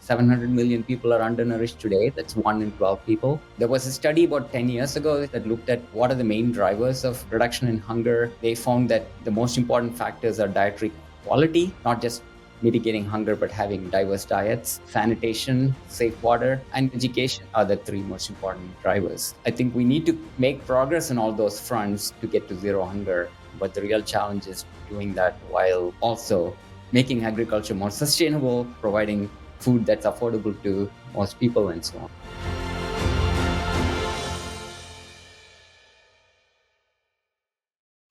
700 million people are undernourished today. That's 1 in 12 people. There was a study about 10 years ago that looked at what are the main drivers of reduction in hunger. They found that the most important factors are dietary quality, not just mitigating hunger, but having diverse diets, sanitation, safe water, and education are the three most important drivers. I think we need to make progress on all those fronts to get to zero hunger. But the real challenge is doing that while also making agriculture more sustainable, providing food that's affordable to most people, and so on.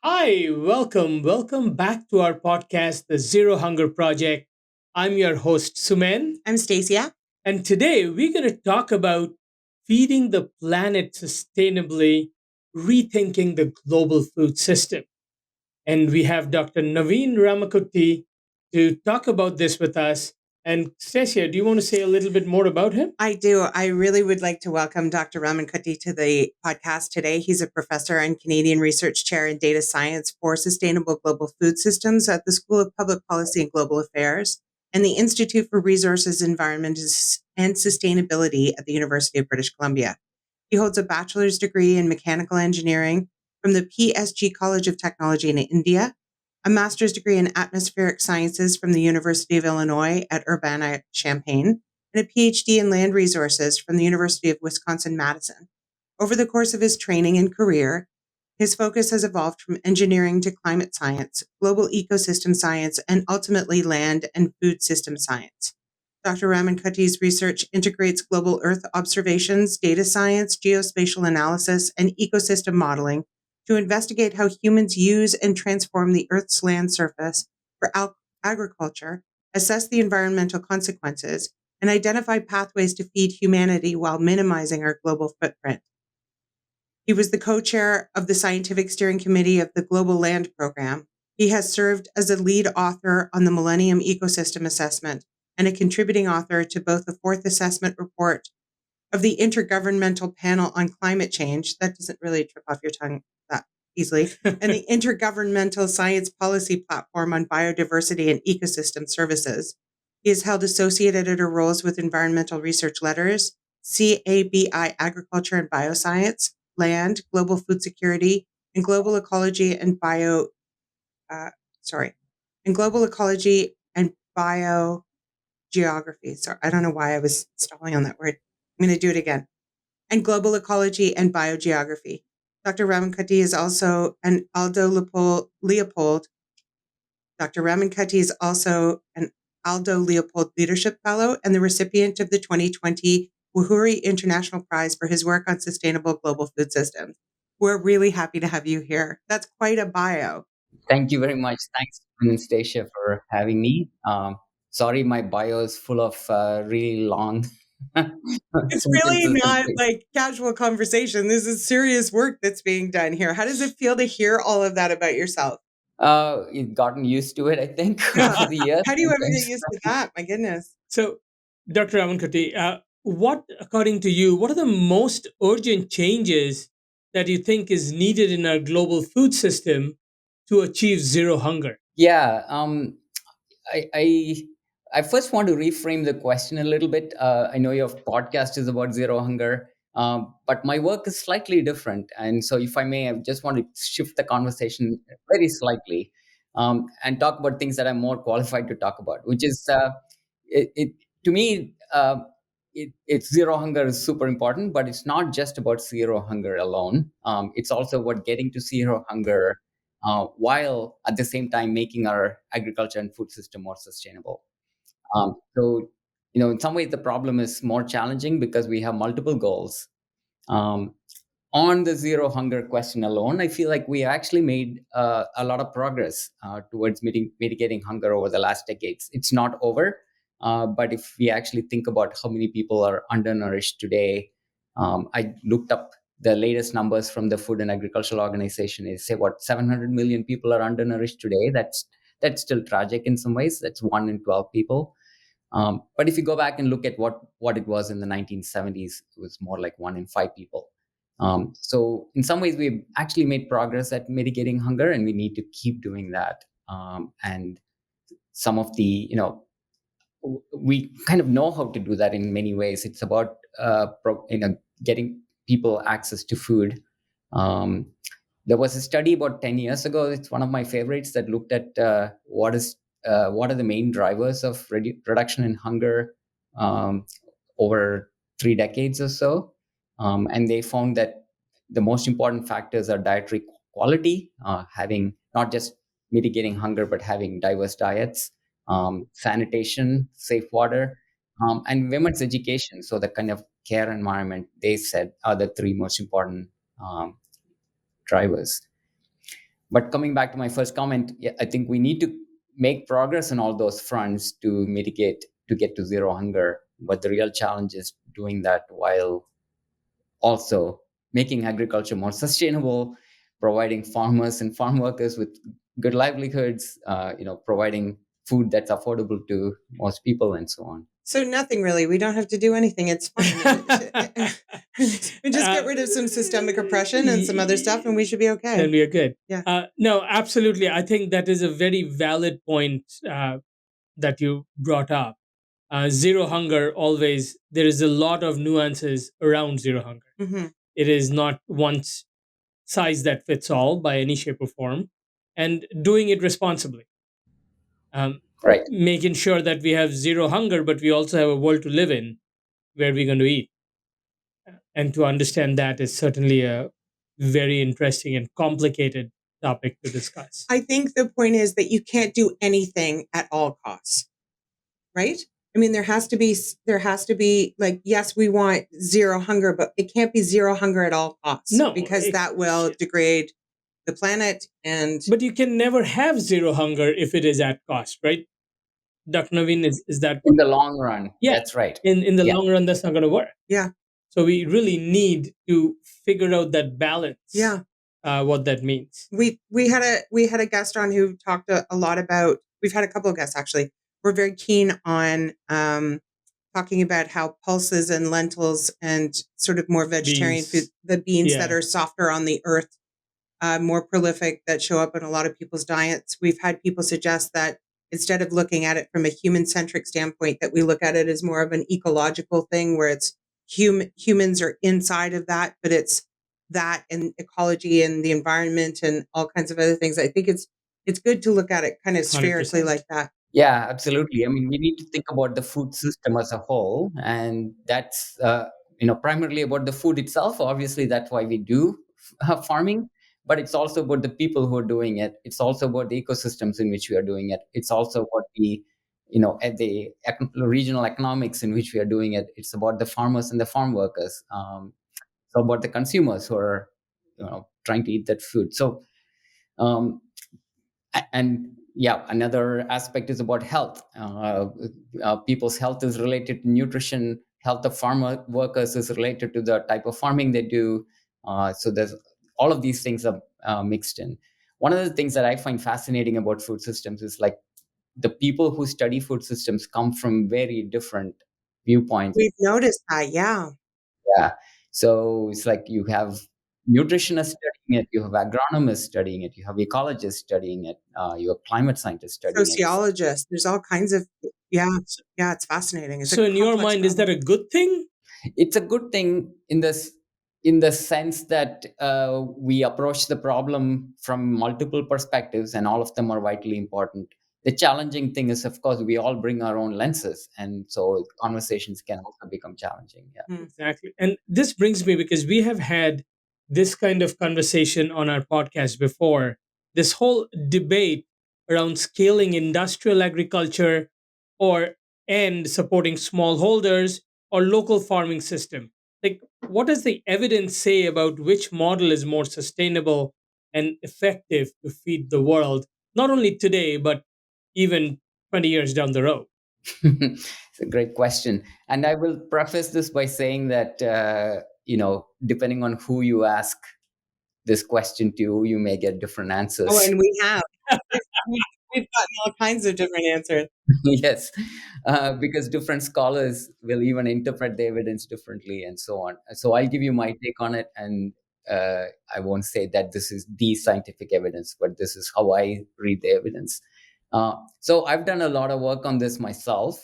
Hi, welcome back to our podcast, The Zero Hunger Project. I'm your host, Sumen. I'm Stacia. And today we're going to talk about feeding the planet sustainably, rethinking the global food system. And we have Dr. Navin Ramankutty to talk about this with us. And Stacia, do you want to say a little bit more about him? I do. I really would like to welcome Dr. Ramankutty to the podcast today. He's a professor and Canadian Research Chair in Data Science for Sustainable Global Food Systems at the School of Public Policy and Global Affairs and the Institute for Resources, Environment, and Sustainability at the University of British Columbia. He holds a bachelor's degree in mechanical engineering from the PSG College of Technology in India, a master's degree in atmospheric sciences from the University of Illinois at Urbana-Champaign, and a PhD in land resources from the University of Wisconsin-Madison. Over the course of his training and career, his focus has evolved from engineering to climate science, global ecosystem science, and ultimately land and food system science. Dr. Ramankutty's research integrates global Earth observations, data science, geospatial analysis, and ecosystem modeling to investigate how humans use and transform the Earth's land surface for agriculture, assess the environmental consequences, and identify pathways to feed humanity while minimizing our global footprint. He was the co-chair of the Scientific Steering Committee of the Global Land Program. He has served as a lead author on the Millennium Ecosystem Assessment and a contributing author to both the fourth assessment report of the Intergovernmental Panel on Climate Change, that doesn't really trip off your tongue that easily, and the Intergovernmental Science Policy Platform on Biodiversity and Ecosystem Services. He has held associate editor roles with Environmental Research Letters, CABI Agriculture and Bioscience, Land, Global Food Security, and Global Ecology and uh, sorry, and Global Ecology and Biogeography. Sorry, I don't know why I was stalling on that word. I'm going to do it again. And Global Ecology and Biogeography. Dr. Ramankutty is also an Leopold. Dr. Ramankutty is also an Aldo Leopold Leadership Fellow and the recipient of the 2020 Wuhuri International Prize for his work on sustainable global food systems. We're really happy to have you here. That's quite a bio. Thank you very much. Thanks, Anastasia, for having me. Sorry, my bio is full of really long It's really sentences and not things. like casual conversation. This is serious work that's being done here. How does it feel to hear all of that about yourself? You've gotten used to it, I think, Yeah. over the years. How do you ever get Sometimes. used to that? My goodness. So, Dr. Ramankutty, what, according to you, what are the most urgent changes that you think is needed in our global food system to achieve zero hunger? Yeah. I, I I first want to reframe the question a little bit. I know your podcast is about zero hunger, but my work is slightly different. And so, if I may, I just want to shift the conversation very slightly and talk about things that I'm more qualified to talk about, which is it to me. It's zero hunger is super important, but it's not just about zero hunger alone. It's also about getting to zero hunger while at the same time making our agriculture and food system more sustainable. So, in some ways, the problem is more challenging because we have multiple goals. Um, on the zero hunger question alone, I feel like we actually made a lot of progress towards mitigating hunger over the last decades. It's not over, but if we actually think about how many people are undernourished today, I looked up the latest numbers from the Food and Agricultural Organization. Is say what 700 million people are undernourished today. That's still tragic in some ways. That's 1 in 12 people. But if you go back and look at what it was in the 1970s, it was more like 1 in 5 people. So in some ways, we've actually made progress at mitigating hunger, and we need to keep doing that. And some of the, we kind of know how to do that in many ways. It's about getting people access to food. Um, there was a study about 10 years ago. It's one of my favorites that looked at what are the main drivers of reduction in hunger um, over 3 decades or so. And they found that the most important factors are dietary quality, having not just mitigating hunger, but having diverse diets, sanitation, safe water, and women's education. So the kind of care environment they said are the three most important um, drivers. But coming back to my first comment, yeah, I think we need to make progress on all those fronts to mitigate, to get to zero hunger. But the real challenge is doing that while also making agriculture more sustainable, providing farmers and farm workers with good livelihoods, providing food that's affordable to most people, and so on. So nothing really. We don't have to do anything. It's fine. We just get rid of some systemic oppression and some other stuff, and we should be okay. And we are good. Yeah. No, absolutely. I think that is a very valid point that you brought up. Zero hunger, always, there is a lot of nuances around zero hunger. Mhm. It is not one size that fits all by any shape or form, and doing it responsibly. Right. Making sure that we have zero hunger, but we also have a world to live in where we're going to eat. And to understand that is certainly a very interesting and complicated topic to discuss. I think the point is that you can't do anything at all costs, right? I mean, there has to be like, yes, we want zero hunger, but it can't be zero hunger at all costs. No, because that will degrade the planet. And but you can never have zero hunger if it is at cost, right? Dr. Navin, is that In the long run, yeah? that's right. In the Yeah. long run, that's not going to work. Yeah. So we really need to figure out that balance. Yeah. What that means. We had a guest on who talked a lot about. We've had a couple of guests actually. We're very keen on talking about how pulses and lentils and sort of more vegetarian Beans. food, the beans Yeah. that are softer on the earth, more prolific, that show up in a lot of people's diets. We've had people suggest that instead of looking at it from a human-centric standpoint, that we look at it as more of an ecological thing where it's humans are inside of that, but it's that and ecology and the environment and all kinds of other things. I think it's good to look at it kind of spherically 100%. like that. Yeah, absolutely. I mean, we need to think about the food system as a whole, and that's primarily about the food itself. Obviously, that's why we do farming, but it's also about the people who are doing it. It's also about the ecosystems in which we are doing it. It's also about at the regional economics in which we are doing it. It's about the farmers and the farm workers. So about the consumers who are trying to eat that food. So um, and yeah, another aspect is about health. People's health is related to nutrition. Health of farmer workers is related to the type of farming they do. So there's all of these things are mixed in. One of the things that I find fascinating about food systems is like the people who study food systems come from very different viewpoints. We've noticed that, yeah. Yeah. So it's like you have nutritionists studying it, you have agronomists studying it, you have ecologists studying it, you have climate scientists studying it. Sociologists, there's all kinds of, yeah, it's fascinating. It's So, a in your complex mind, is that problem. a good thing? It's a good thing in the sense that we approach the problem from multiple perspectives, and all of them are vitally important. The challenging thing is, of course, we all bring our own lenses, and so conversations can also become challenging. Yeah. Exactly. And this brings me, because we have had this kind of conversation on our podcast before, this whole debate around scaling industrial agriculture or and supporting smallholders or local farming system. Like, what does the evidence say about which model is more sustainable and effective to feed the world, not only today, but even 20 years down the road? It's a great question. And I will preface this by saying that, depending on who you ask this question to, you may get different Oh, answers. and we have. We've we've gotten all kinds of different answers. Yes, because different scholars will even interpret the evidence differently and so on. So I'll give you my take on it. And I won't say that this is the scientific evidence, but this is how I read the evidence. So I've done a lot of work on this myself,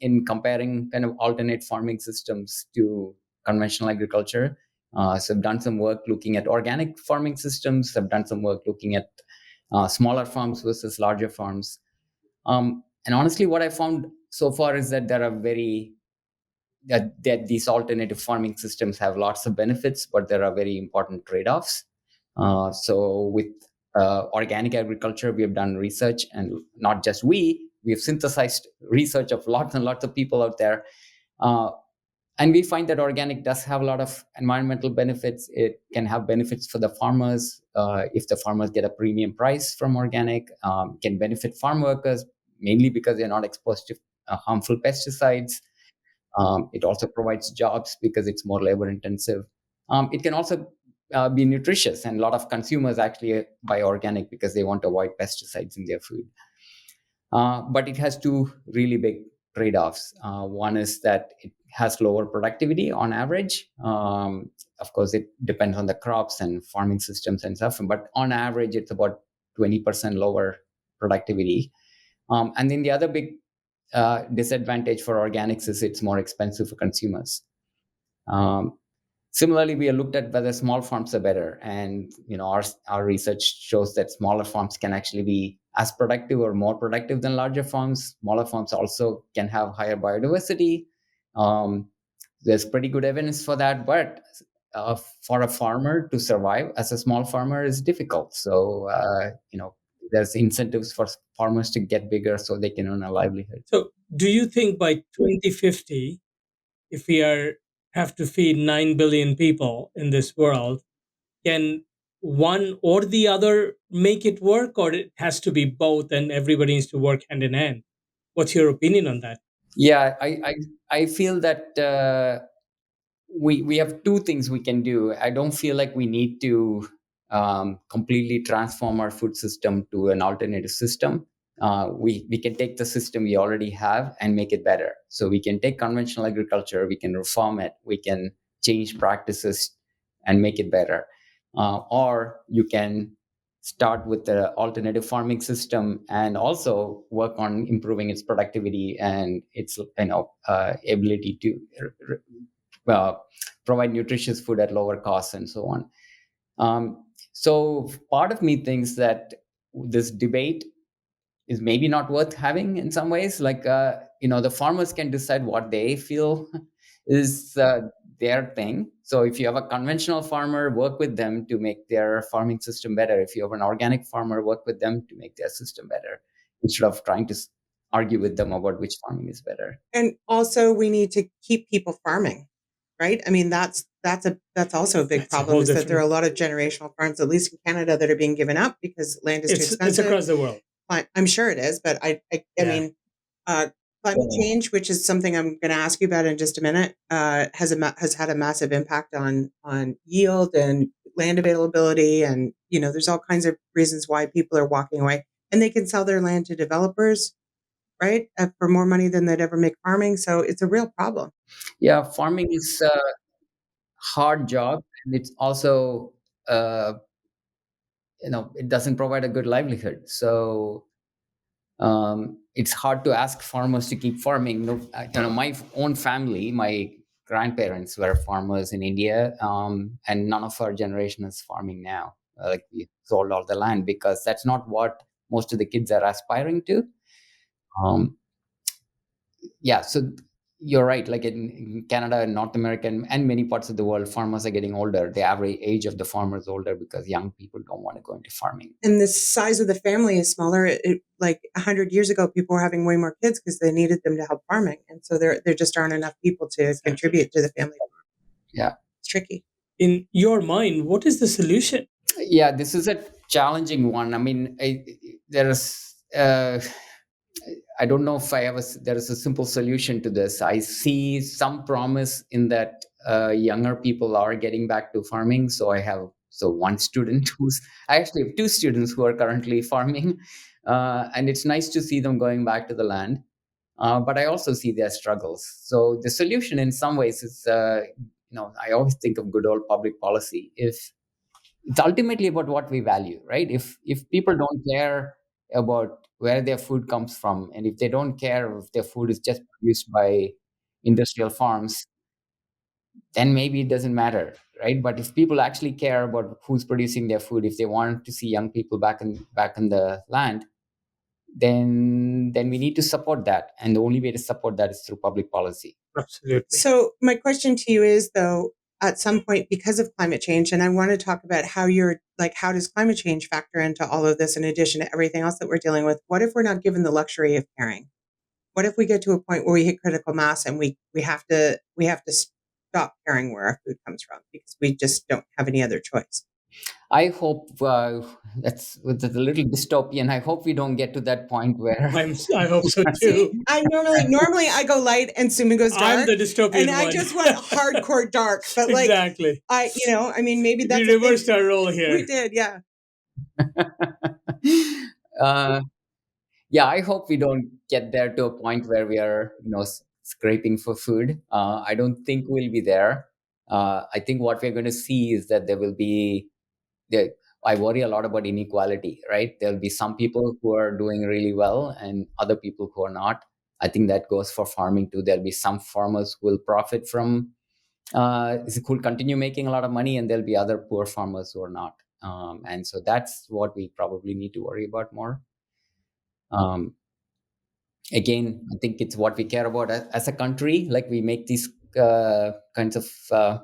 in comparing kind of alternate farming systems to conventional agriculture. So I've done some work looking at organic farming systems. I've done some work looking at smaller farms versus larger farms. And honestly, what I found so far is that there are very that these alternative farming systems have lots of benefits, but there are very important trade-offs. So with organic agriculture, we have done research, and not just we have synthesized research of lots and lots of people out there. Uh, and we find that organic does have a lot of environmental benefits. It can have benefits for the farmers. If the farmers get a premium price from organic, can benefit farm workers, mainly because they're not exposed to harmful pesticides. It also provides jobs because it's more labor intensive. It can also be nutritious, and a lot of consumers actually buy organic because they want to avoid pesticides in their food. But it has two really big trade offs. One is that it has lower productivity on average. Of course, it depends on the crops and farming systems and stuff, but on average, it's about 20% lower productivity. And then the other big disadvantage for organics is it's more expensive for consumers. Um, Similarly, we have looked at whether small farms are better, and our research shows that smaller farms can actually be as productive or more productive than larger farms. Smaller farms also can have higher biodiversity. Um, there's pretty good evidence for that, but for a farmer to survive as a small farmer is difficult. So there's incentives for farmers to get bigger so they can earn a livelihood. So, do you think by 2050, if we are have to feed 9 billion people in this world, can one or the other make it work, or it has to be both and everybody needs to work hand in hand? What's your opinion on that? Yeah, I feel that we have two things we can do. I don't feel like we need to completely transform our food system to an alternative system. We can take the system we already have and make it better. So we can take conventional agriculture, we can reform it, we can change practices and make it better. Or you can start with the alternative farming system and also work on improving its productivity and its ability to uh, provide nutritious food at lower costs and so on. So part of me thinks that this debate is maybe not worth having in some ways. Like the farmers can decide what they feel is their thing. So if you have a conventional farmer, work with them to make their farming system better. If you have an organic farmer, work with them to make their system better, instead of trying to argue with them about which farming is better. And also, we need to keep people farming, right? I mean, that's also a big That's a problem whole is that there are a different. lot of generational farms, at least in Canada, that are being given up because land is too It's expensive. across the world. I'm sure it is, but I Yeah. mean, climate change, which is something I'm going to ask you about in just a minute, has had a massive impact on yield and land availability, and there's all kinds of reasons why people are walking away, and they can sell their land to developers, right, for more money than they'd ever make farming. So it's a real problem. Yeah, farming is a hard job, and it's also uh, it doesn't provide a good livelihood. So it's hard to ask farmers to keep farming. My own family, my grandparents were farmers in India, and none of our generation is farming now. Like we sold all the land because that's not what most of the kids are aspiring to. Um, yeah, so you're right. Like in Canada and North America and many parts of the world, farmers are getting older. The average age of the farmer is older because young people don't want to go into farming. And the size of the family is smaller. Like 100 years ago, people were having way more kids because they needed them to help farming, and so there just aren't enough people to contribute to the family. Yeah. It's tricky. In your mind, what is the solution? Yeah, this is a challenging one. I mean, there's I don't know if there is a simple solution to this. I see some promise in that younger people are getting back to farming. So I have one student I actually have two students who are currently farming, and it's nice to see them going back to the land. But I also see their struggles. So the solution, in some ways, is I always think of good old public policy. If it's ultimately about what we value, right? If people don't care about where their food comes from. And if they don't care if their food is just produced by industrial farms, then maybe it doesn't matter, right? But if people actually care about who's producing their food, if they want to see young people back in the land, then we need to support that. And the only way to support that is through public policy. Absolutely. So my question to you is, though, at some point, because of climate change, and I want to talk about how how does climate change factor into all of this in addition to everything else that we're dealing with? What if we're not given the luxury of caring? What if we get to a point where we hit critical mass and we have to stop caring where our food comes from because we just don't have any other choice? I hope that's a little dystopian. I hope we don't get to that point where I hope so See, too. I normally I go light and Sumi goes dark. I'm the dystopian and I one. just went hardcore dark. But Exactly. I mean, maybe that's We reversed our role here. We did, yeah. uh, yeah, I hope we don't get there to a point where we are, scraping for food. I don't think we'll be there. I think what we're going to see is that there will be the. I worry a lot about inequality, right? There'll be some people who are doing really well and other people who are not. I think that goes for farming too. There'll be some farmers who will profit from, who'll continue making a lot of money, and there'll be other poor farmers who are not. And so that's what we probably need to worry about more. Um, Again, I think it's what we care about as a country. Like we make these kinds of uh,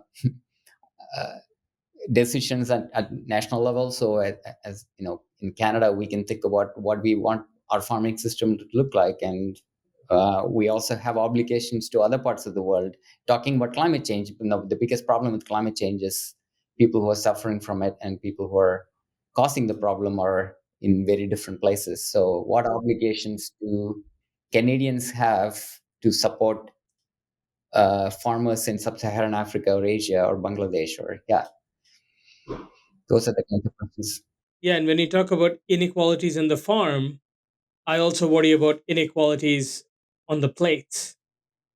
decisions at national level. So as you know, in Canada, we can think about what we want our farming system to look like, and we also have obligations to other parts of the world. Talking about climate change, the biggest problem with climate change is people who are suffering from it and people who are causing the problem are in very different places. So what obligations do Canadians have to support farmers in sub-Saharan Africa or Asia or Bangladesh? Or those are the kinds of questions. Yeah, and when you talk about inequalities in the farm, I also worry about inequalities on the plates.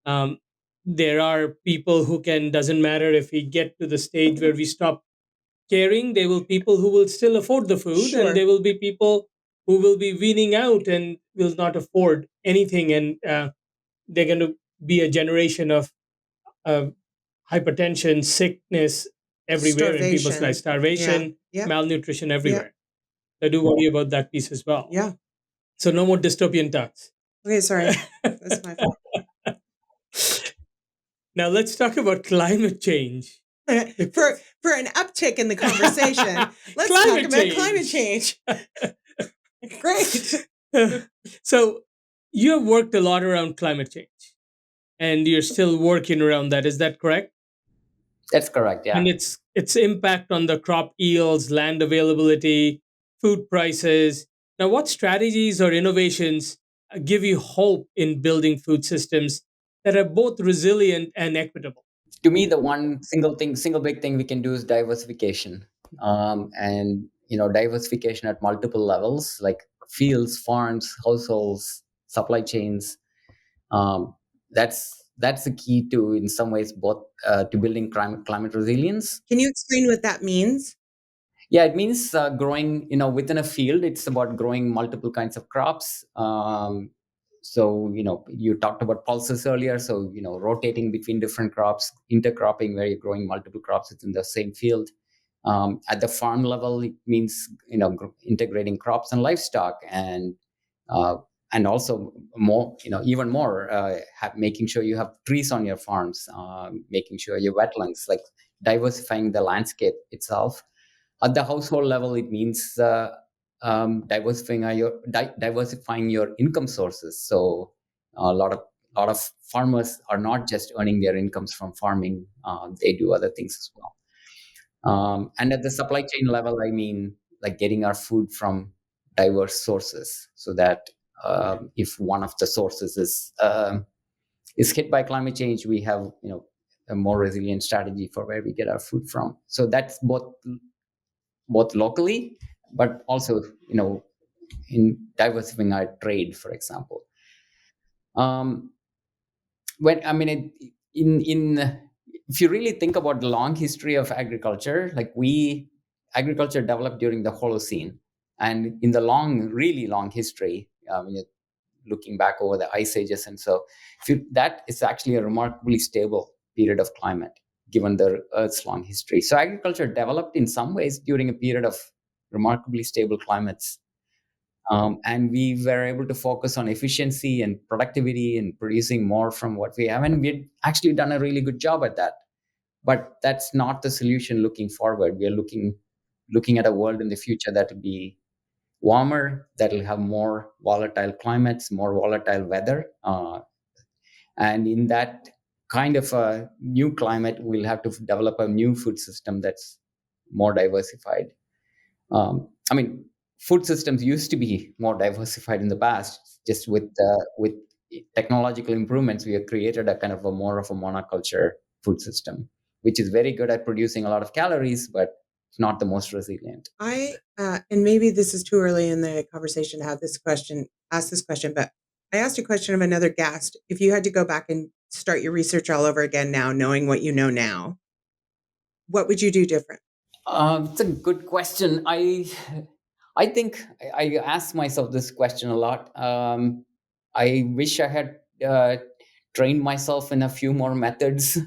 Um, there are people who doesn't matter if we get to the stage where we stop caring, there will people who will still afford the food, and Sure. there will be people who will be weaning out and will not afford anything. And they're going to be a generation of uh, hypertension, sickness everywhere in people's lives, starvation, Yeah. malnutrition everywhere. I do worry about that piece as well. Yeah. So no more dystopian talks. Okay, sorry. That's my fault. Now let's talk about climate change. For an uptick in the conversation, let's talk about climate change. Great. So you have worked a lot around climate change and you're still working around that. Is that correct? That's correct. Yeah. And its impact on the crop yields, land availability, food prices. Now, what strategies or innovations give you hope in building food systems that are both resilient and equitable? To me, the one single big thing we can do is diversification, and diversification at multiple levels, like fields, farms, households, supply chains. That's the key to, in some ways, both to building climate resilience. Can you explain what that means? Yeah, it means growing, within a field. It's about growing multiple kinds of crops. So, you talked about pulses earlier. So, rotating between different crops, intercropping, where you're growing multiple crops within the same field. At the farm level, it means, integrating crops and livestock, uh, and also more, even more, making sure you have trees on your farms, making sure your wetlands, like diversifying the landscape itself. At the household level, it means diversifying your income sources. So a lot of farmers are not just earning their incomes from farming; they do other things as well. And at the supply chain level, I mean, like getting our food from diverse sources, so that if one of the sources is hit by climate change, we have a more resilient strategy for where we get our food from. So that's both locally, but also in diversifying our trade, for example. Um, when I mean, in if you really think about the long history of agriculture, like agriculture developed during the Holocene, and in the really long history, When you're looking back over the ice ages, and so that is actually a remarkably stable period of climate given the Earth's long history. So agriculture developed in some ways during a period of remarkably stable climates. And we were able to focus on efficiency and productivity and producing more from what we have. And we've actually done a really good job at that. But that's not the solution looking forward. We are looking at a world in the future that will be warmer, that will have more volatile climates, more volatile weather. And in that kind of a new climate, we'll have to develop a new food system that's more diversified. I mean, food systems used to be more diversified in the past. Just with technological improvements, we have created a kind of a more of a monoculture food system, which is very good at producing a lot of calories, but it's not the most resilient. And maybe this is too early in the conversation to have ask this question, but I asked a question of another guest. If you had to go back and start your research all over again now, knowing what you know now, what would you do different? It's a good question. I think I ask myself this question a lot. I wish I had trained myself in a few more methods.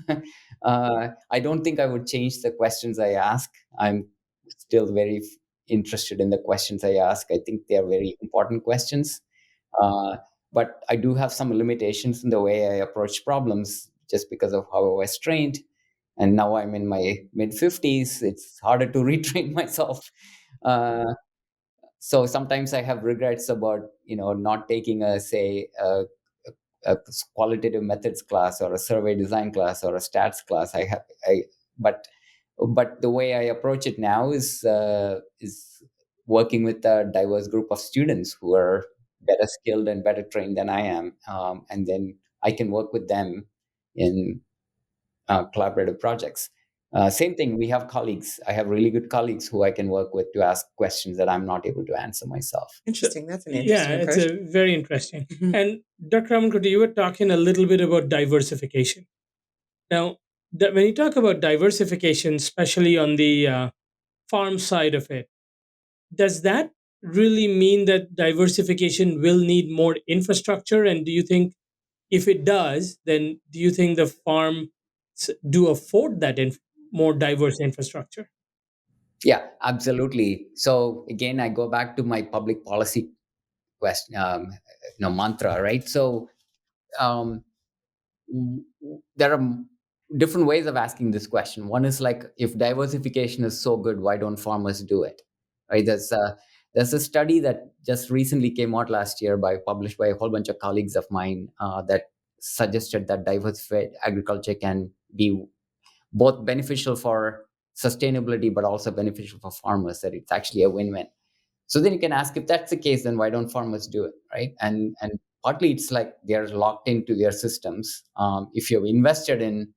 I don't think I would change the questions I ask. I'm still very interested in the questions I ask. I think they are very important questions. Uh, but I do have some limitations in the way I approach problems just because of how I was trained. And now I'm in my mid 50s. It's harder to retrain myself. Uh, so sometimes I have regrets about not taking a qualitative methods class or a survey design class or a stats class. But the way I approach it now is working with a diverse group of students who are better skilled and better trained than I am, and then I can work with them in collaborative projects. Same thing, we have colleagues. I have really good colleagues who I can work with to ask questions that I'm not able to answer myself. Interesting. That's an Yeah, interesting it's approach. a very interesting. Mhm. And Dr. Ramankutty, you were talking a little bit about diversification. Now, when you talk about diversification, especially on the farm side of it, does that really mean that diversification will need more infrastructure? And do you think if it does, then do you think the farms do afford that more diverse infrastructure? Yeah, absolutely. So again, I go back to my public policy question, mantra, right? So um, there are different ways of asking this question. One is like, if diversification is so good, why don't farmers do it? Right? There's a study that just recently came out last year published by a whole bunch of colleagues of mine that suggested that diversified agriculture can be both beneficial for sustainability but also beneficial for farmers. That it's actually a win-win. So then you can ask, if that's the case, then why don't farmers do it, right? And partly it's like they're locked into their systems. If you've invested in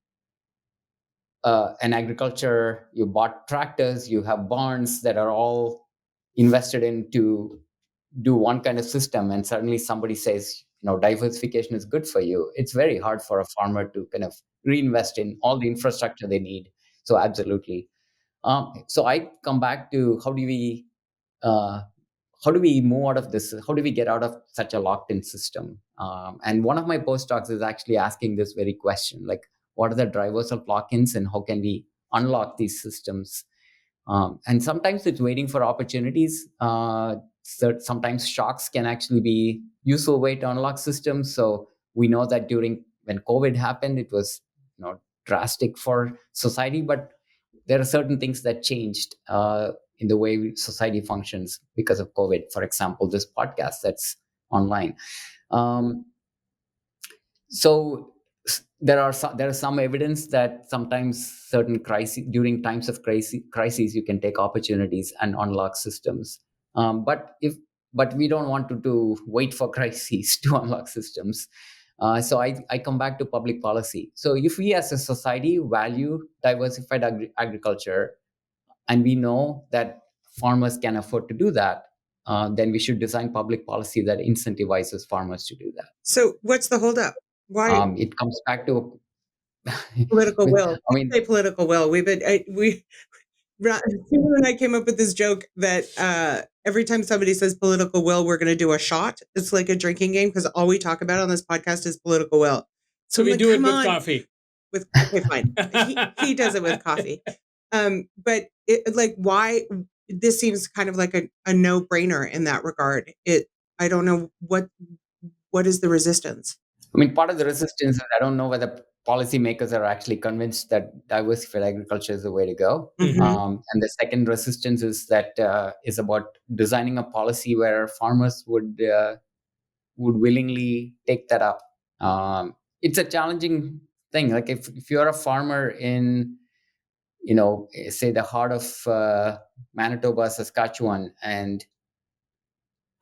an agriculture, you bought tractors, you have barns that are all invested in to do one kind of system, and suddenly somebody says, diversification is good for you. It's very hard for a farmer to kind of reinvest in all the infrastructure they need. So absolutely. So I come back to uh, how do we move out of this? How do we get out of such a locked in system? And one of my postdocs is actually asking this very question, like, what are the drivers of lock-ins and how can we unlock these systems? And sometimes it's waiting for opportunities. So sometimes shocks can actually be useful way to unlock systems. So we know that when COVID happened, it was drastic for society, but there are certain things that changed in the way society functions because of COVID. For example, this podcast that's online. Um, so there is some evidence that sometimes certain crises, during times of crises, you can take opportunities and unlock systems. But we don't want to wait for crises to unlock systems. So I come back to public policy. So if we as a society value diversified agriculture, and we know that farmers can afford to do that, then we should design public policy that incentivizes farmers to do that. So, what's the holdup? Why It comes back to, political will? I mean, Say political will. Susan and I came up with this joke that every time somebody says political will, we're going to do a shot. It's like a drinking game because all we talk about on this podcast is political will. So So I'm we like, do it come with on, coffee. with okay, fine. He does it with coffee. But it, like, why this seems kind of like a no brainer in that regard. I don't know what is the resistance. I mean, part of the resistance is I don't know whether policymakers are actually convinced that diversified agriculture is the way to go. Mhm. And the second resistance is that is about designing a policy where farmers would willingly take that up. It's a challenging thing. Like if you're a farmer in, say the heart of Manitoba, Saskatchewan, and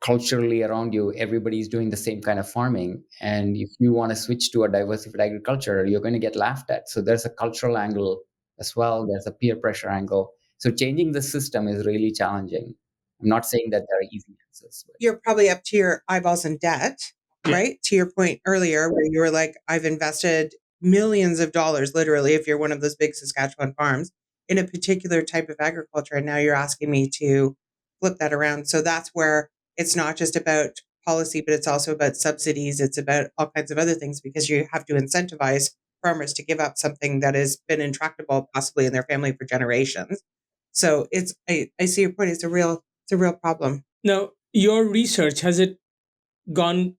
culturally around you, everybody's doing the same kind of farming. And if you want to switch to a diversified agriculture, you're going to get laughed at. So there's a cultural angle as well. There's a peer pressure angle. So changing the system is really challenging. I'm not saying that there are easy answers. But You're probably up to your eyeballs in debt, Yeah. right? To your point earlier, where you were like, I've invested millions of dollars, literally, if you're one of those big Saskatchewan farms, in a particular type of agriculture. And now you're asking me to flip that around. So that's where it's not just about policy, but it's also about subsidies. It's about all kinds of other things because you have to incentivize farmers to give up something that has been intractable possibly in their family for generations. So I see your point. It's a real problem. Now, your research, have you done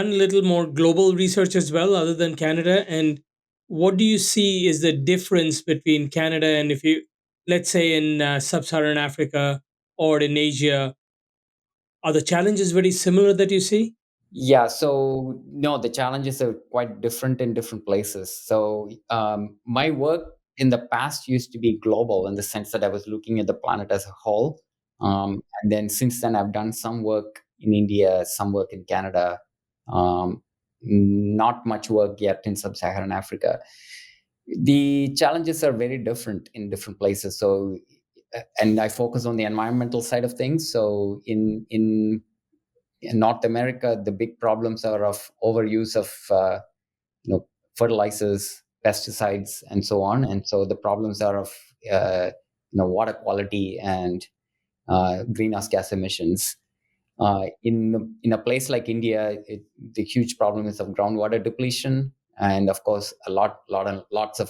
a little more global research as well, other than Canada? And what do you see is the difference between Canada and, if you, let's say, in sub Saharan Africa or in Asia, are the challenges very similar that you see? yeah, so no, the challenges are quite different in different places. So my work in the past used to be global in the sense that I was looking at the planet as a whole. And then since then, I've done some work in India, some work in Canada, not much work yet in sub-Saharan Africa. The challenges are very different in different places. So, and I focus on the environmental side of things. So in North America, the big problems are of overuse of fertilizers, pesticides, and so on. And so the problems are of uh, water quality and greenhouse gas emissions. In a place like India, the huge problem is of groundwater depletion, and of course, lots of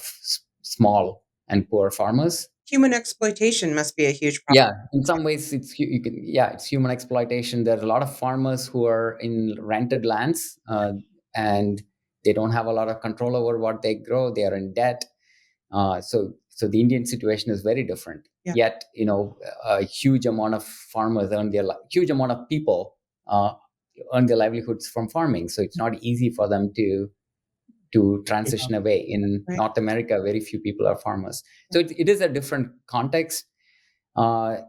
small and poor farmers. Human exploitation must be a huge problem. Yeah, in some ways, it's human exploitation. There are a lot of farmers who are in rented lands, and they don't have a lot of control over what they grow. They are in debt. So the Indian situation is very different. Yeah. Yet, a huge amount of farmers huge amount of people earn their livelihoods from farming. So it's not easy for them to transition away. In Right. North America, very few people are farmers. So it is a different context.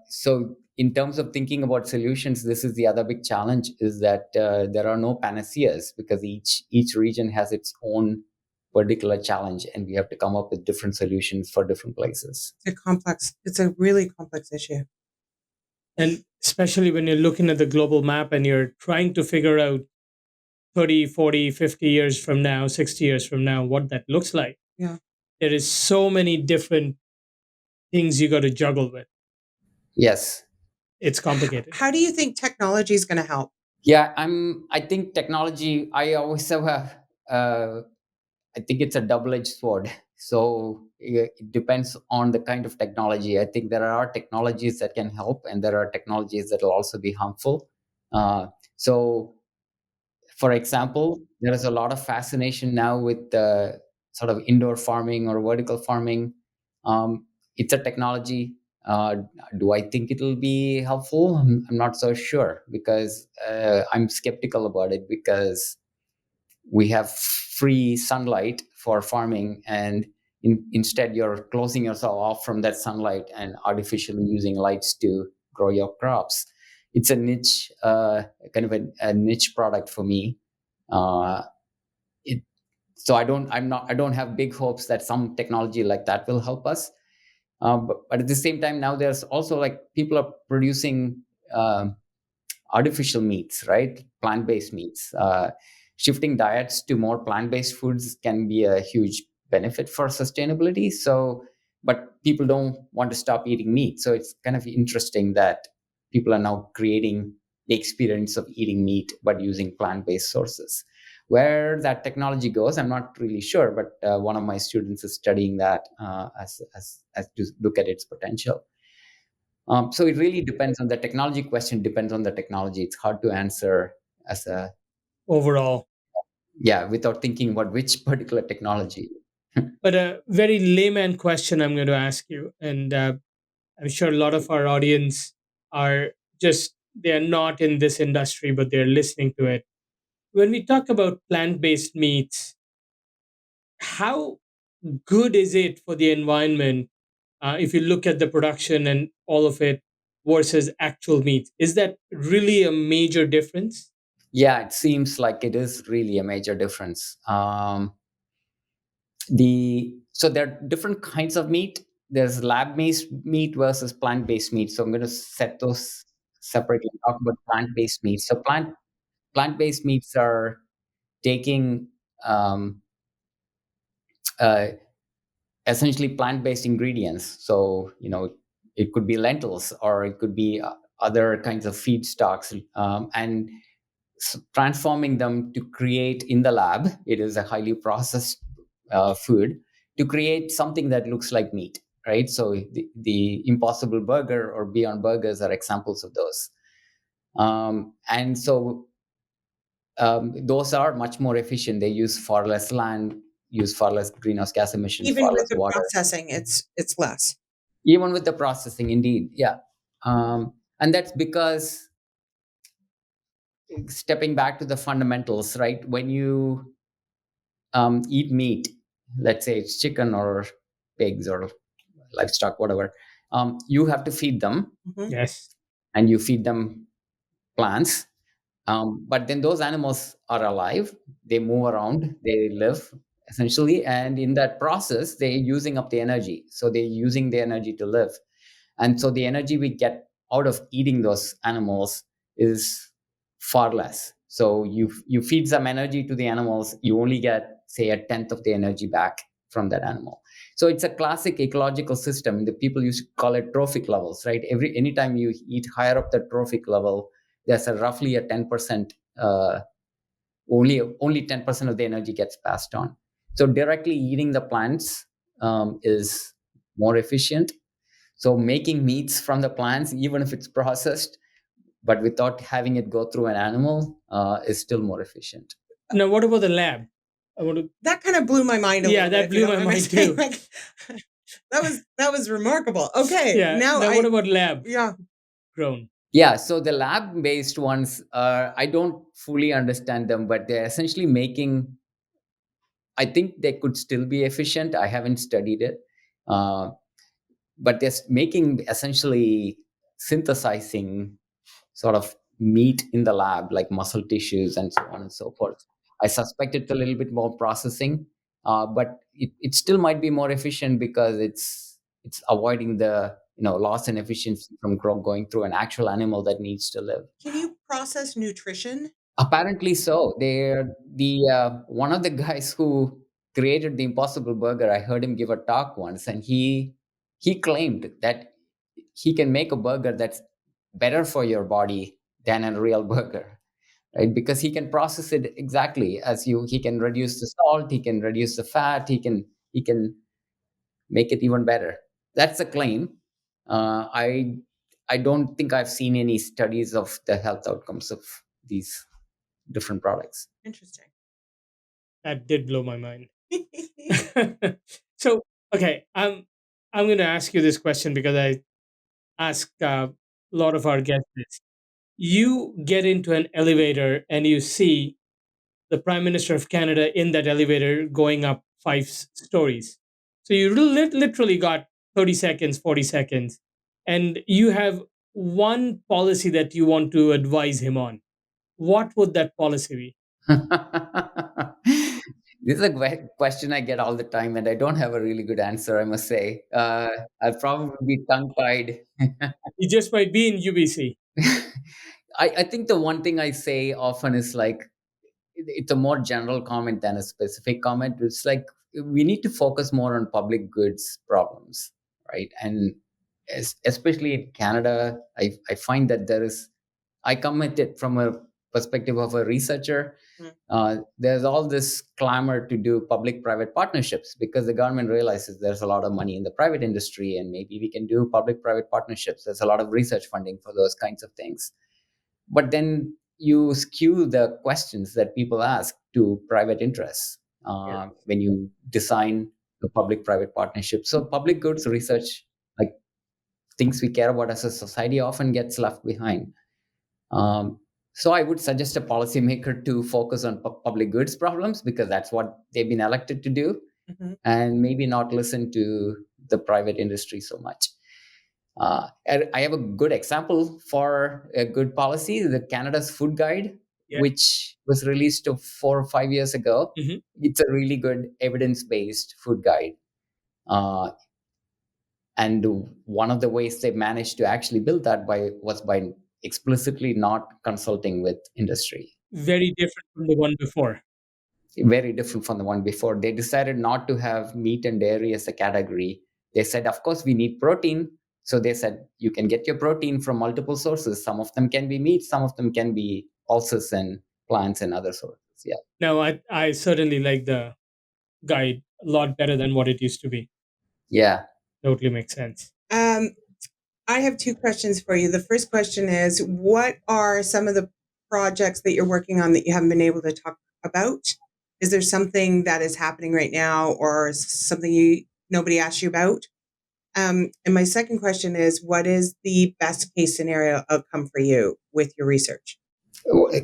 So in terms of thinking about solutions, this is the other big challenge: is that there are no panaceas because each region has its own particular challenge, and we have to come up with different solutions for different places. It's a really complex issue. And especially when you're looking at the global map and you're trying to figure out 30, 40, 50 years from now, 60 years from now, what that looks like. Yeah. There is so many different things you got to juggle with. Yes. It's complicated. How do you think technology is going to help? Yeah, I think technology. I always have I think it's a double-edged sword. So it depends on the kind of technology. I think there are technologies that can help, and there are technologies that will also be harmful. So, for example, there is a lot of fascination now with sort of indoor farming or vertical farming. It's a technology. Uh, do I think it'll be helpful? I'm not so sure because I'm skeptical about it because we have free sunlight for farming, and instead you're closing yourself off from that sunlight and artificially using lights to grow your crops. It's a niche, kind of a niche product for me. uh, it, so I don't have big hopes that some technology like that will help us. But at the same time, now there's also like people are producing artificial meats, right? Plant-based meats. Shifting diets to more plant-based foods can be a huge benefit for sustainability. So but people don't want to stop eating meat. So it's kind of interesting that people are now creating the experience of eating meat but using plant-based sources. Where that technology goes, I'm not really sure, but one of my students is studying that as to look at its potential. So it really depends on the technology. Question depends on the technology. It's hard to answer as a, overall. yeah, without thinking about which particular technology. But a very layman question I'm going to ask you, and I'm sure a lot of our audience are just, they are not in this industry, but they're listening to it. When we talk about plant based meats, how good is it for the environment if you look at the production and all of it versus actual meat? Is that really a major difference? Yeah, it seems like it is really a major difference. So there are different kinds of meat. There's lab-based meat versus plant-based meat. So I'm going to set those separately and talk about plant-based meat. So plant-based meats are taking um, uh, essentially plant-based ingredients. So it could be lentils or it could be other kinds of feedstocks, and transforming them to create in the lab. It is a highly processed food to create something that looks like meat, right? So the Impossible Burger or Beyond Burgers are examples of those. And so those are much more efficient. They use far less land, use far less greenhouse gas emissions, Even far with less the water. processing, it's less. Even with the processing, indeed, yeah. And that's because, stepping back to the fundamentals, right? When you eat meat, let's say it's chicken or pigs or livestock, whatever, you have to feed them, Mhm. Yes. and you feed them plants. But then those animals are alive, they move around, they live essentially. And in that process, they're using up the energy. So they're using the energy to live. And so the energy we get out of eating those animals is far less. So you feed some energy to the animals, you only get, say, a tenth of the energy back from that animal. So it's a classic ecological system. The people used to call it trophic levels, right? Anytime you eat higher up the trophic level, there's a roughly a 10%, only 10% of the energy gets passed on. So directly eating the plants is more efficient. So making meats from the plants, even if it's processed, but without having it go through an animal, is still more efficient. Now, what about the lab? I want to. That kind of blew my mind a Yeah, little bit. that If you blew don't my mind me mind saying, too. like, that was remarkable. Okay, Yeah. now Now, what about lab yeah. grown? Yeah, so the lab-based ones, I don't fully understand them, but they're essentially making. I think they could still be efficient. I haven't studied it, uh, but they're making essentially synthesizing sort of meat in the lab, like muscle tissues and so on and so forth. I suspect it's a little bit more processing, but it still might be more efficient because it's avoiding the loss and efficiency from going through an actual animal that needs to live. Can you process nutrition? Apparently so. They're the one of the guys who created the Impossible Burger. I heard him give a talk once, and he claimed that he can make a burger that's better for your body than a real burger, right? Because he can process it exactly as you. He can reduce the salt, he can reduce the fat, he can make it even better. That's a claim. I don't think I've seen any studies of the health outcomes of these different products. Interesting. That did blow my mind. So, okay, I'm going to ask you this question because I ask a lot of our guests this. You get into an elevator and you see the Prime Minister of Canada in that elevator going up five stories. So you literally got 30 seconds, 40 seconds, and you have one policy that you want to advise him on. What would that policy be? This is a question I get all the time, and I don't have a really good answer, I must say. I'll probably be tongue tied. You just might be in UBC. I think the one thing I say often is like, it's a more general comment than a specific comment. It's like, we need to focus more on public goods problems, right? And especially in Canada, I find that I come at it from a perspective of a researcher. There's all this clamor to do public-private partnerships because the government realizes there's a lot of money in the private industry, and maybe we can do public-private partnerships. There's a lot of research funding for those kinds of things. But then you skew the questions that people ask to private interests when you design the public-private partnership. So public goods research, like things we care about as a society, often gets left behind. Um, so I would suggest a policymaker to focus on public goods problems because that's what they've been elected to do, and maybe not listen to the private industry so much. And I have a good example for a good policy: the Canada's Food Guide, which was released 4 or 5 years ago. It's a really good evidence-based food guide. And one of the ways they managed to actually build that was by explicitly not consulting with industry. Very different from the one before. Very different from the one before. They decided not to have meat and dairy as a category. They said, of course, we need protein. So they said, you can get your protein from multiple sources. Some of them can be meat, some of them can be pulses and plants and other sources. Yeah. No, I certainly like the guide a lot better than what it used to be. Yeah. Totally makes sense. I have two questions for you. The first question is, what are some of the projects that you're working on that you haven't been able to talk about? Is there something that is happening right now or something nobody asked you about? And my second question is, what is the best case scenario outcome for you with your research?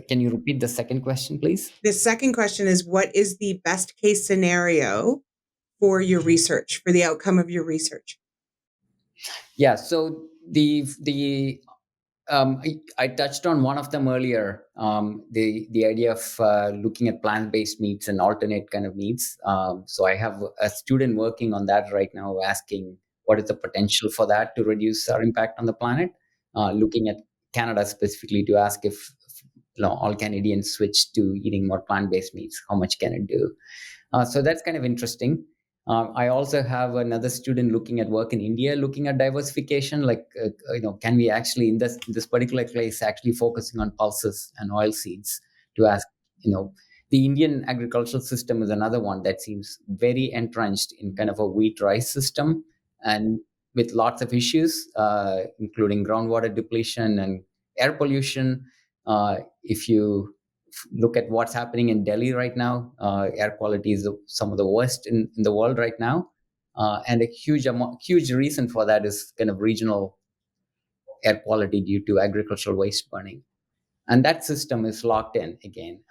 Can you repeat the second question, please? The second question is, what is the best case scenario for your research, for the outcome of your research? Yeah, so I touched on one of them earlier, the idea of looking at plant-based meats and alternate kind of meats. So I have a student working on that right now, asking what is the potential for that to reduce our impact on the planet. Looking at Canada specifically to ask if all Canadians switch to eating more plant-based meats, how much can it do? So that's kind of interesting. I also have another student looking at work in India, looking at diversification. Like, can we actually in this particular case actually focusing on pulses and oil seeds to ask, the Indian agricultural system is another one that seems very entrenched in kind of a wheat rice system and with lots of issues, including groundwater depletion and air pollution. If you look at what's happening in Delhi right now, air quality is some of the worst in the world right now. And a huge reason for that is kind of regional air quality due to agricultural waste burning. And that system is locked in again.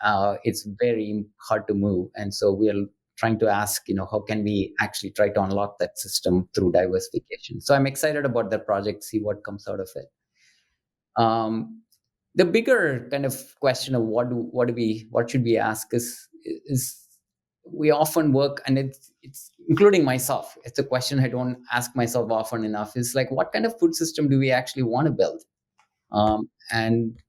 It's very hard to move. And so we are trying to ask, how can we actually try to unlock that system through diversification? So I'm excited about that project, see what comes out of it. The bigger kind of question of what should we ask is we often work, and it's including myself. It's a question I don't ask myself often enough. Is like, what kind of food system do we actually want to build? And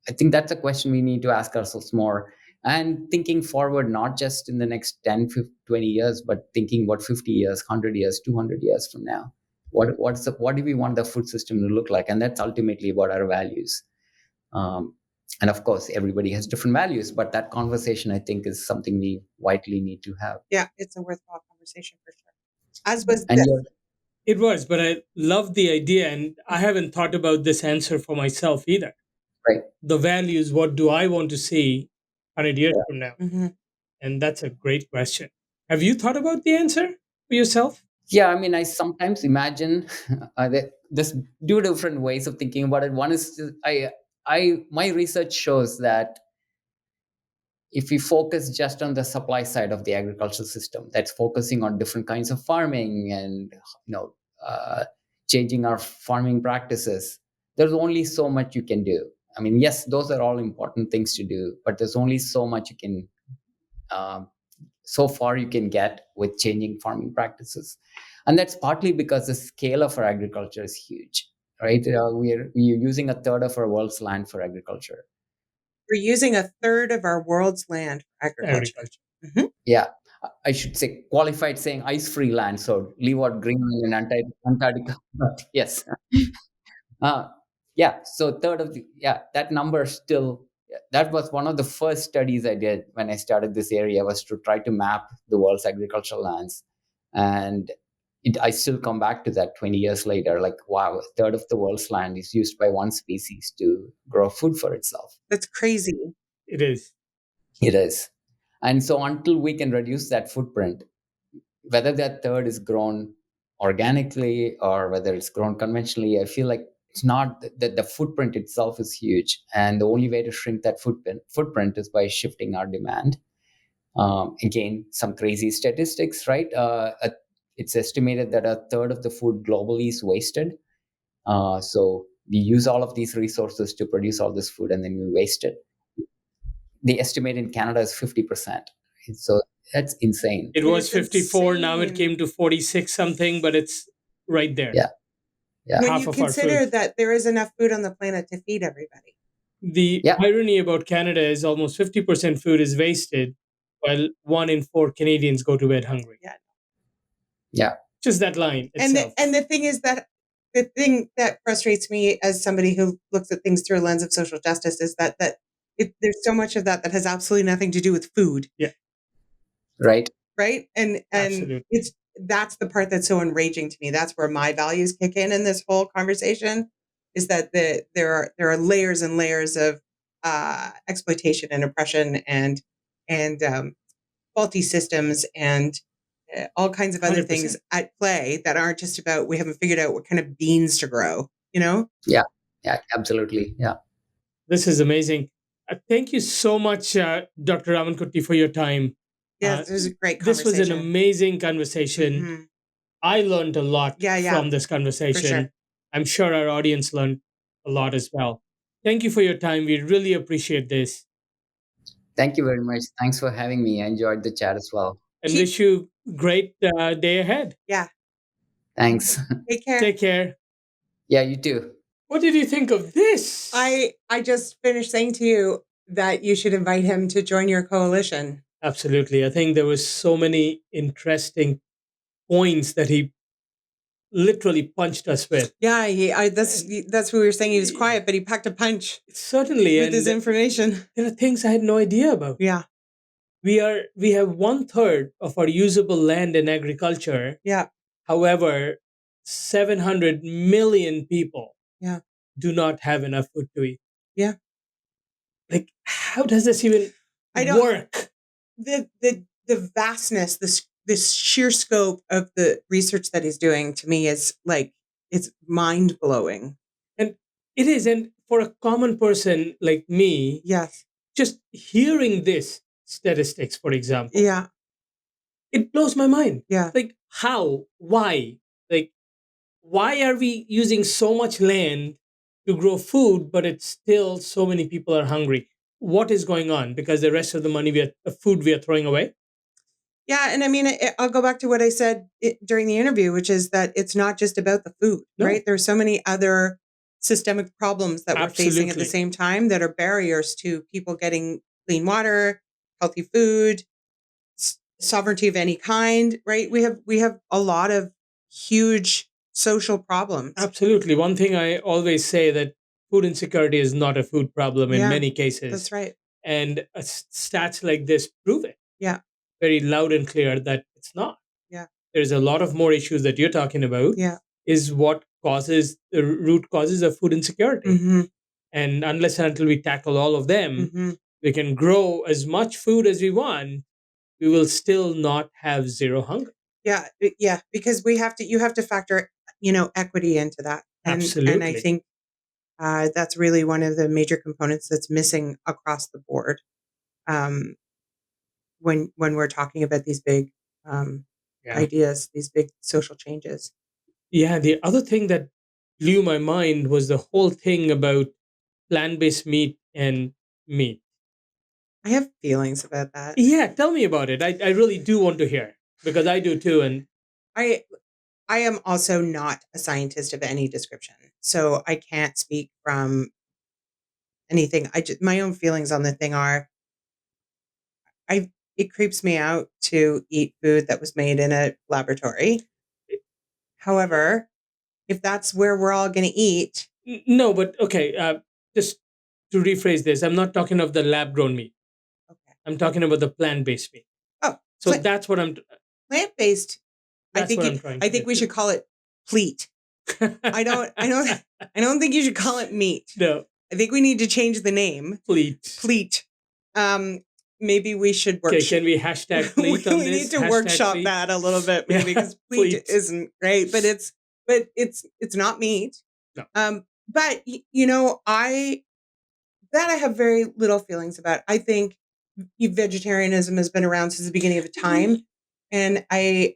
I think that's a question we need to ask ourselves more. And thinking forward, not just in the next 10, 15, 20 years, but thinking about 50 years, 100 years, 200 years from now. What do we want the food system to look like? And that's ultimately about our values. And of course, everybody has different values, but that conversation, I think, is something we vitally need to have. Yeah, it's a worthwhile conversation for sure. As was And this. It was, but I love the idea, and I haven't thought about this answer for myself either. right. The values, what do I want to see 100 years Yeah. from now? Mm-hmm. And that's a great question. Have you thought about the answer for yourself? Yeah, I mean, I sometimes imagine that there's two different ways of thinking about it. One is my research shows that if we focus just on the supply side of the agricultural system, that's focusing on different kinds of farming and uh, changing our farming practices, there's only so much you can do. I mean, yes, those are all important things to do, but there's only so much you can, so far you can get with changing farming practices, and that's partly because the scale of our agriculture is huge, right? We're using a third of our world's land for agriculture. We're using a third of our world's land for agriculture. Agriculture. Mm-hmm. Yeah. I should say qualified saying ice-free land, so leave out Greenland and Antarctica. But yes, uh, yeah. So third of the yeah, that number still that was one of the first studies I did when I started this area was to try to map the world's agricultural lands, and I still come back to that 20 years later. Like, wow, a third of the world's land is used by one species to grow food for itself. That's crazy. It is. It is, and so until we can reduce that footprint, whether that third is grown organically or whether it's grown conventionally, I feel like it's not that the footprint itself is huge. And the only way to shrink that footprint is by shifting our demand. Again, some crazy statistics, right? It's estimated that a third of the food globally is wasted. So we use all of these resources to produce all this food and then we waste it. The estimate in Canada is 50%. So that's insane. It It was is 54. Now it insane. came to 46 something, but it's right there. Yeah. Yeah. When Half you of our consider food. that there is enough food on the planet to feed everybody. The Yeah. irony about Canada is almost 50% food is wasted, while 1 in 4 Canadians go to bed hungry. Yeah. Yeah. Just that line And itself. the thing is that the thing that frustrates me as somebody who looks at things through a lens of social justice is that there's so much of that has absolutely nothing to do with food. Yeah. Right. Right. And Absolutely. that's the part that's so enraging to me. That's where my values kick in this whole conversation, is that there are layers and layers of exploitation and oppression and faulty systems and all kinds of other 100%. things at play that aren't just about we haven't figured out what kind of beans to grow, you know? Yeah. Yeah. Absolutely. Yeah. This is amazing. Thank you so much, Dr. Ramankutty, for your time. Yes, it was a great This was an conversation. amazing conversation. Mhm. I learned a lot Yeah, from this for conversation. sure. I'm sure our audience learned a lot as well. Thank you for your time. We really appreciate this Thank you very much. Thanks for having me. I enjoyed the chat as well. and Keep, wish you great day ahead. yeah, Thanks. take care. Take care. Yeah, you too. What did you think of this? I just finished saying to you that you should invite him to join your coalition. Absolutely. I think there was so many interesting points that he literally punched us with. Yeah, that's what we were saying. He was quiet, but he packed a punch Certainly. with And his information. there are things I had no idea about. Yeah, We have 1/3 of our usable land in agriculture. yeah, However, 700 million people yeah, do not have enough food to eat. yeah. Like, how does this even I don't. work? The vastness, this sheer scope of the research that he's doing to me is like it's mind blowing. And it is. And for a common person like me, Yes. just hearing this statistics, for example, Yeah. it blows my mind. Yeah. Like, how? Why? Like, why are we using so much land to grow food, but it's still so many people are hungry? What is going on? Because the rest of the money food we are throwing away. Yeah, and I mean, I'll go back to what I said during the interview, which is that it's not just about the food, No. right? There's so many other systemic problems that we're facing at the Absolutely. same time that are barriers to people getting clean water, healthy food, sovereignty of any kind, right? We have a lot of huge social problems. Absolutely. One thing I always say that food insecurity is not a food problem in Yeah, many cases. That's right. And stats like this prove it Yeah, very loud and clear that it's not. yeah, There's a lot of more issues that you're talking about yeah. is what causes the root causes of food insecurity. Mm-hmm, And unless and until we tackle all of them, mm-hmm. we can grow as much food as we want, we will still not have zero hunger. Yeah, because you have to factor, equity into that. And I Absolutely. think that's really one of the major components that's missing across the board when we're talking about these big Yeah. ideas, these big social changes. Yeah. The other thing that blew my mind was the whole thing about plant-based meat and meat. I have feelings about that. Yeah, tell me about it. I really do want to hear because I do too. And I am also not a scientist of any description, so I can't speak from anything. My own feelings on the thing are, it creeps me out to eat food that was made in a laboratory. However, if that's where we're all going to eat, No, but okay. Just to rephrase this, I'm not talking of the lab grown meat. okay. I'm talking about the plant based meat. Oh, So that's what I'm. plant based. That's what I'm trying. I think we should call it pleat. I don't think you should call it meat. No, I think we need to change the name. pleat. Pleat. Maybe we should work. Okay, can we hashtag pleat on we this? need to Hashtag workshop pleat? that a little bit, maybe, because pleat Pleat. isn't great, but it's not meat. No. But I have very little feelings about. I think vegetarianism has been around since the beginning of time, and I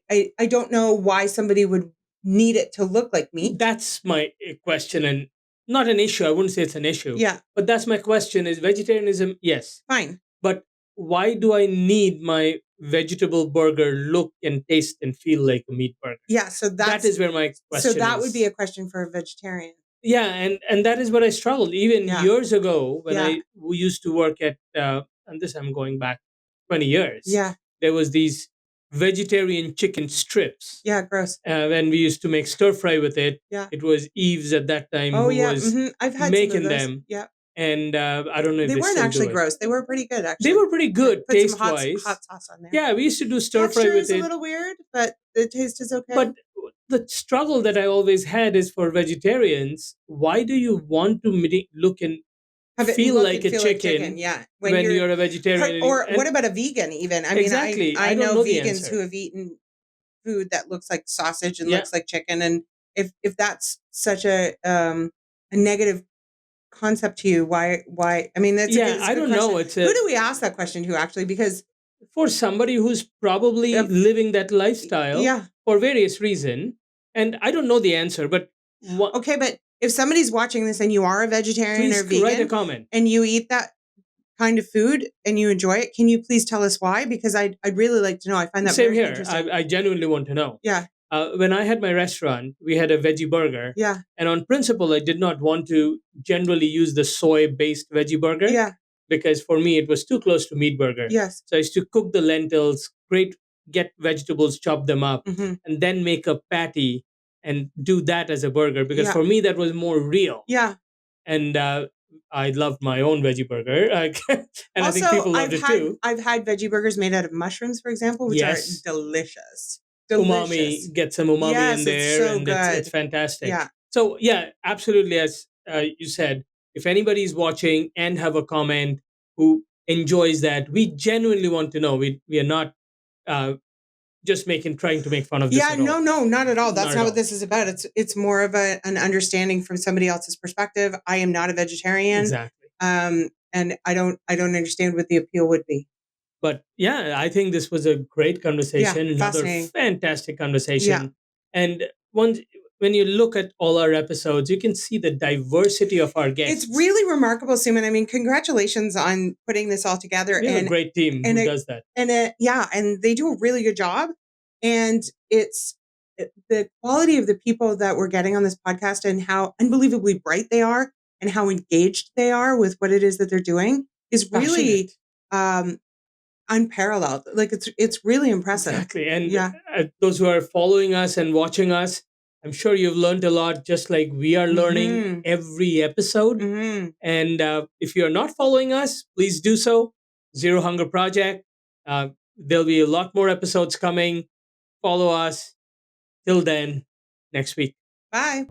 don't know why somebody would need it to look like meat. That's my question, and not an issue. I wouldn't say it's an issue. Yeah, But that's my question: is vegetarianism? Yes, fine. but why do I need my vegetable burger look and taste and feel like a meat burger? Yeah, so That is where my question. So that is. would be a question for a vegetarian. Yeah, and that is what I struggled even years ago when we used to work at and this I'm going back 20 years. Yeah, there was these vegetarian chicken strips. Yeah, gross. When we used to make stir fry with it. Yeah. It was Eves at that time Oh who yeah, was I've had making some of those. them. Yeah, and I don't know if they weren't still actually do it. gross. They were pretty good, actually. They were pretty good Put taste some wise. hot sauce on there. Yeah, we used to do stir fry Texture with is it. a little weird, but the taste is okay. But the struggle that I always had is for vegetarians. Why do you want to look and feel like a chicken? Yeah, when you're a vegetarian? Or what about a vegan? Even Exactly. I don't know the vegans answer. who have eaten food that looks like sausage and Yeah. looks like chicken, and if that's such a negative concept to you, why? I mean, that's it's a I good don't know. question. Who do we ask that question to, actually? Because for somebody who's probably living that lifestyle yeah, for various reasons, and I don't know the answer, but okay, but if somebody's watching this and you are a vegetarian please or vegan, write a comment. And you eat that kind of food and you enjoy it, can you please tell us why? Because I'd really like to know. I find that Same very here. interesting. I genuinely want to know. Yeah. When I had my restaurant, we had a veggie burger. Yeah. And on principle, I did not want to generally use the soy-based veggie burger. Yeah. Because for me, it was too close to meat burger. Yes. So I used to cook the lentils, get vegetables, chop them up, and then make a patty and do that as a burger. Because for me, that was more real. Yeah. And I loved my own veggie burger. And also, I think people loved it too. I've had veggie burgers made out of mushrooms, for example, which are delicious. Umami, get some umami in there, so and good. it's fantastic. Yeah. So yeah, absolutely. As you said, if anybody's watching and have a comment who enjoys that, we genuinely want to know. We are not just trying to make fun of this. Yeah, no, not at all. That's not what all. this is about. It's more of an understanding from somebody else's perspective. I am not a vegetarian. Exactly. And I don't understand what the appeal would be. But yeah, I think this was a great conversation. Yeah, another fantastic conversation. Yeah. And when you look at all our episodes, you can see the diversity of our guests. It's really remarkable, Suman. I mean, congratulations on putting this all together. We have a great team who does that. And and they do a really good job. And it's the quality of the people that we're getting on this podcast and how unbelievably bright they are and how engaged they are with what it is that they're doing is really unparalleled. Like it's really impressive. Exactly. And those who are following us and watching us, I'm sure you've learned a lot, just like we are learning every episode. And if you're not following us, please do so. Zero Hunger Project. There'll be a lot more episodes coming. Follow us. Till then, next week. Bye.